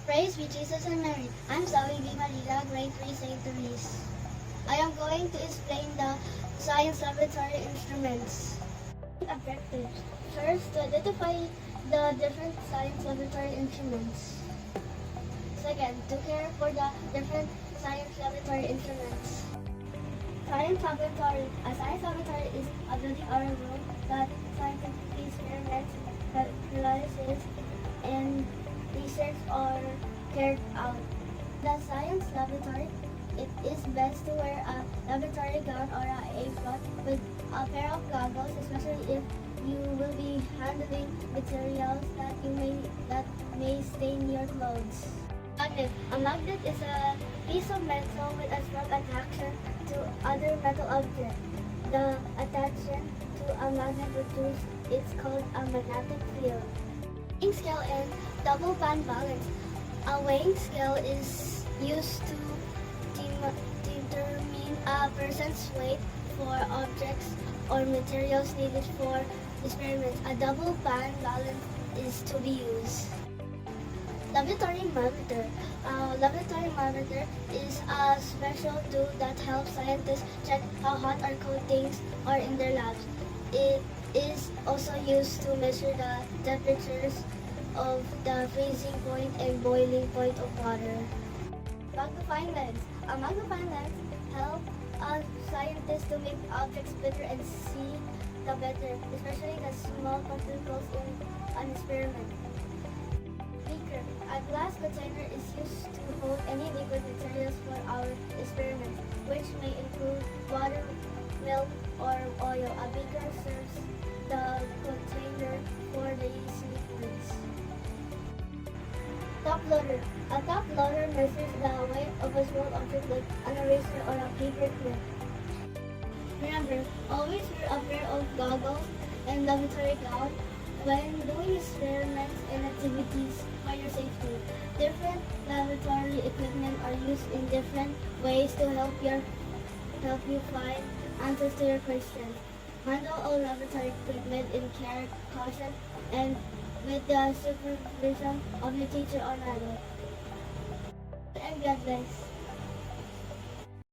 Praise be Jesus and Mary. I'm Zoe B. Maria, grade 3, St. Therese. I am going to explain the science laboratory instruments. Objectives. First, to identify the different science laboratory instruments. Second, to care for the different science laboratory instruments. Science laboratory. A science laboratory is a building or a room that scientific experiments, analysis, and research are carried out. The science laboratory, it is best to wear a laboratory gown or a apron with a pair of goggles, especially if you will be handling materials that may stain your clothes. Magnet. A magnet is a piece of metal with a strong attraction to other metal objects. The attraction to a magnet produces it's called a magnetic field. Weighing scale and double band balance. A weighing scale is used to determine a person's weight for objects or materials needed for experiments. A double band balance is to be used. Laboratory thermometer. A laboratory thermometer is a special tool that helps scientists check how hot or cold things are in their labs. It is also used to measure the temperatures of the freezing point and boiling point of water. Magnifying lens. A magnifying lens helps us scientists to make objects better and see the better, especially the small particles in an experiment. Beaker. A glass container is used to hold any liquid materials for our experiments, which may include water, milk, or oil. A beaker serves the container for these liquids. Top loader. A top loader measures the weight of a small object like an eraser or a paper clip. Remember, always wear a pair of goggles and laboratory gown when doing experiments and activities for your safety. Different laboratory equipment are used in different ways to help you find answers to your questions. Handle all laboratory equipment in care, caution, and with the supervision of your teacher or mentor. And God bless.